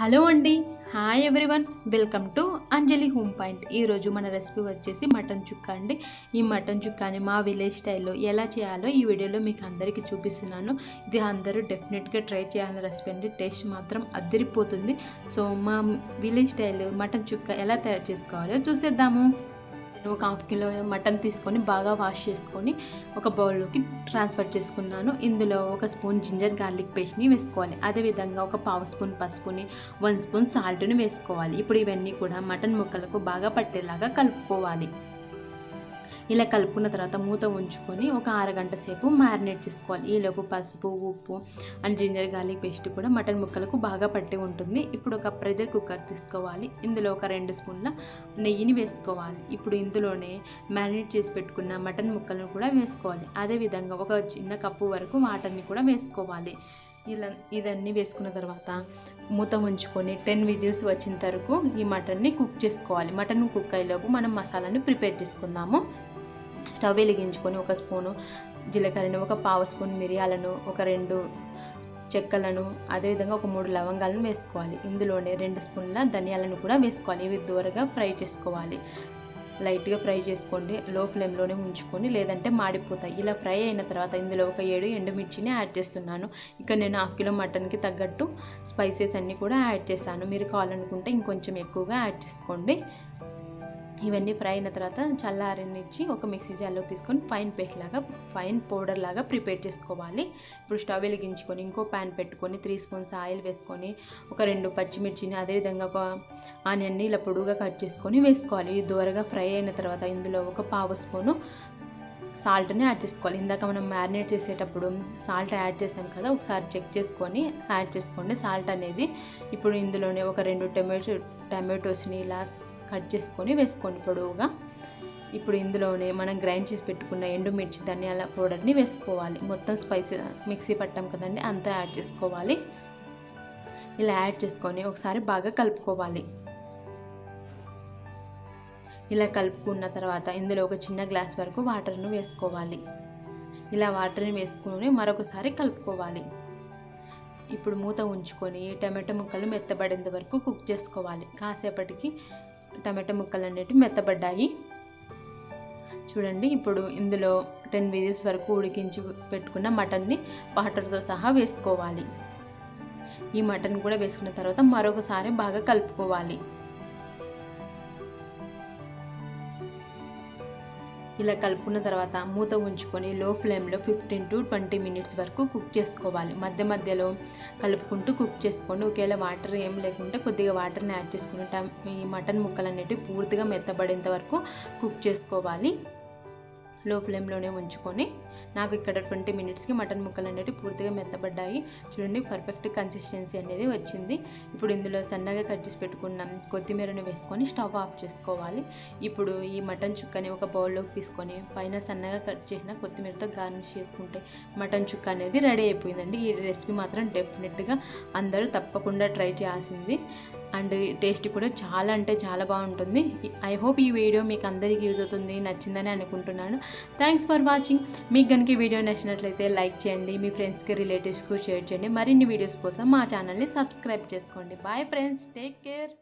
Hello అండి, hi everyone, welcome to Anjali home point. ఈరోజు మన రెసిపీ వచ్చేసి మటన్ చుక్క అండి. ఈ మటన్ చుక్కాని మా విలేజ్ స్టైల్లో ఎలా చేయాలో ఈ వీడియోలో మీకు అందరికీ చూపిస్తున్నాను. ఇది అందరూ డెఫినెట్గా ట్రై చేయాలని రెసిపీ అండి. టేస్ట్ మాత్రం అద్దరిపోతుంది. సో మా విలేజ్ స్టైల్ మటన్ చుక్క ఎలా తయారు చేసుకోవాలో చూసేద్దాము. నేను ఒక హాఫ్ కిలో మటన్ తీసుకొని బాగా వాష్ చేసుకొని ఒక బౌల్లోకి ట్రాన్స్ఫర్ చేసుకున్నాను. ఇందులో ఒక స్పూన్ జింజర్ గార్లిక్ పేస్ట్ని వేసుకోవాలి. అదేవిధంగా ఒక పావు స్పూన్ పసుపుని, 1 స్పూన్ సాల్ట్ని వేసుకోవాలి. ఇప్పుడు ఇవన్నీ కూడా మటన్ ముక్కలకు బాగా పట్టేలాగా కలుపుకోవాలి. ఇలా కలుపుకున్న తర్వాత మూత ఉంచుకొని ఒక అరగంట సేపు మ్యారినేట్ చేసుకోవాలి. ఈలోపు పసుపు, ఉప్పు అండ్ జింజర్ గార్లిక్ పేస్ట్ కూడా మటన్ ముక్కలకు బాగా పట్టి ఉంటుంది. ఇప్పుడు ఒక ప్రెషర్ కుక్కర్ తీసుకోవాలి. ఇందులో ఒక 2 స్పూన్ల నెయ్యిని వేసుకోవాలి. ఇప్పుడు ఇందులోనే మ్యారినేట్ చేసి పెట్టుకున్న మటన్ ముక్కలను కూడా వేసుకోవాలి. అదేవిధంగా ఒక చిన్న కప్పు వరకు వాటర్ని కూడా వేసుకోవాలి. ఇదన్నీ వేసుకున్న తర్వాత మూత ఉంచుకొని 10 విజిల్స్ వచ్చిన వరకు ఈ మటన్ని కుక్ చేసుకోవాలి. మటన్ కుక్ అయ్యేలోపు మనం మసాలాని ప్రిపేర్ చేసుకుందాము. స్టవ్ వెలిగించుకొని ఒక స్పూను జీలకర్రను, ఒక పావు స్పూన్ మిరియాలను, ఒక 2 చెక్కలను, అదేవిధంగా ఒక 3 లవంగాలను వేసుకోవాలి. ఇందులోనే 2 స్పూన్ల ధనియాలను కూడా వేసుకోవాలి. ఇవి దూరగా ఫ్రై చేసుకోవాలి. లైట్గా ఫ్రై చేసుకోండి, లో ఫ్లేమ్లోనే ఉంచుకొని, లేదంటే మాడిపోతాయి. ఇలా ఫ్రై అయిన తర్వాత ఇందులో ఒక 7 ఎండుమిర్చిని యాడ్ చేస్తున్నాను. ఇక్కడ నేను హాఫ్ కిలో మటన్కి తగ్గట్టు స్పైసెస్ అన్నీ కూడా యాడ్ చేశాను. మీరు కావాలనుకుంటే ఇంకొంచెం ఎక్కువగా యాడ్ చేసుకోండి. ఇవన్నీ ఫ్రై అయిన తర్వాత చల్లారనిచ్చి ఒక మిక్సీ జార్లోకి తీసుకొని ఫైన్ పౌడర్ లాగా ప్రిపేర్ చేసుకోవాలి. ఇప్పుడు స్టవ్ వెలిగించుకొని ఇంకో ప్యాన్ పెట్టుకొని 3 స్పూన్స్ ఆయిల్ వేసుకొని ఒక 2 పచ్చిమిర్చిని, అదేవిధంగా ఒక ఆనియన్ని ఇలా పొడుగా కట్ చేసుకొని వేసుకోవాలి. ఇది దూరగా ఫ్రై అయిన తర్వాత ఇందులో ఒక పావు స్పూను సాల్ట్ని యాడ్ చేసుకోవాలి. ఇందాక మనం మ్యారినేట్ చేసేటప్పుడు సాల్ట్ యాడ్ చేసాం కదా, ఒకసారి చెక్ చేసుకొని యాడ్ చేసుకోండి సాల్ట్ అనేది. ఇప్పుడు ఇందులోనే ఒక 2 టమాటోస్ని ఇలా కట్ చేసుకొని వేసుకోండి పొడవుగా. ఇప్పుడు ఇందులోనే మనం గ్రైండ్ చేసి పెట్టుకున్న ఎండుమిర్చి, ధనియాల పౌడర్ని వేసుకోవాలి. మొత్తం స్పైసీ మిక్సీ పట్టాం కదండి, అంతా యాడ్ చేసుకోవాలి. ఇలా యాడ్ చేసుకొని ఒకసారి బాగా కలుపుకోవాలి. ఇలా కలుపుకున్న తర్వాత ఇందులో ఒక చిన్న గ్లాస్ వరకు వాటర్ను వేసుకోవాలి. ఇలా వాటర్ని వేసుకొని మరొకసారి కలుపుకోవాలి. ఇప్పుడు మూత ఉంచుకొని టమాటో ముక్కలు మెత్తబడేంత వరకు కుక్ చేసుకోవాలి. కాసేపటికి టమాటో ముక్కలు అనేటివి మెత్తబడ్డాయి చూడండి. ఇప్పుడు ఇందులో 10 విజిల్స్ వరకు ఉడికించి పెట్టుకున్న మటన్ని వాటర్తో సహా వేసుకోవాలి. ఈ మటన్ కూడా వేసుకున్న తర్వాత మరొకసారి బాగా కలుపుకోవాలి. ఇలా కలుపుకున్న తర్వాత మూత ఉంచుకొని లో ఫ్లేమ్లో 15 to 20 మినిట్స్ వరకు కుక్ చేసుకోవాలి. మధ్య మధ్యలో కలుపుకుంటూ కుక్ చేసుకోండి. ఒకవేళ వాటర్ ఏం లేకుంటే కొద్దిగా వాటర్ని యాడ్ చేసుకుని ఈ మటన్ ముక్కలు అనేటివి పూర్తిగా మెత్తబడేంత వరకు కుక్ చేసుకోవాలి. లో ఫ్లేమ్లోనే ఉంచుకొని నాకు ఇక్కడ 20 మినిట్స్కి మటన్ ముక్కలు అనేవి పూర్తిగా మెత్తబడ్డాయి చూడండి. పర్ఫెక్ట్ కన్సిస్టెన్సీ అనేది వచ్చింది. ఇప్పుడు ఇందులో సన్నగా కట్ చేసి పెట్టుకున్న కొత్తిమీరను వేసుకొని స్టవ్ ఆఫ్ చేసుకోవాలి. ఇప్పుడు ఈ మటన్ చుక్కని ఒక బౌల్లోకి తీసుకొని పైన సన్నగా కట్ చేసిన కొత్తిమీరతో గార్నిష్ చేసుకుంటే మటన్ చుక్క అనేది రెడీ అయిపోయిందండి. ఈ రెసిపీ మాత్రం డెఫినెట్గా అందరూ తప్పకుండా ట్రై చేయాల్సింది. అండ్ టేస్ట్ కూడా చాలా అంటే చాలా బాగుంటుంది. ఐ హోప్ ఈ వీడియో మీకు అందరికీ యూజ్ అవుతుంది, నచ్చిందని అనుకుంటున్నాను. Thanks for watching. మీకు కనుక ఈ వీడియో నచ్చినట్లయితే లైక్ చేయండి, మీ ఫ్రెండ్స్కి, రిలేటివ్స్కి షేర్ చేయండి. మరిన్ని వీడియోస్ కోసం మా ఛానల్ని సబ్స్క్రైబ్ చేసుకోండి. Bye friends, take care.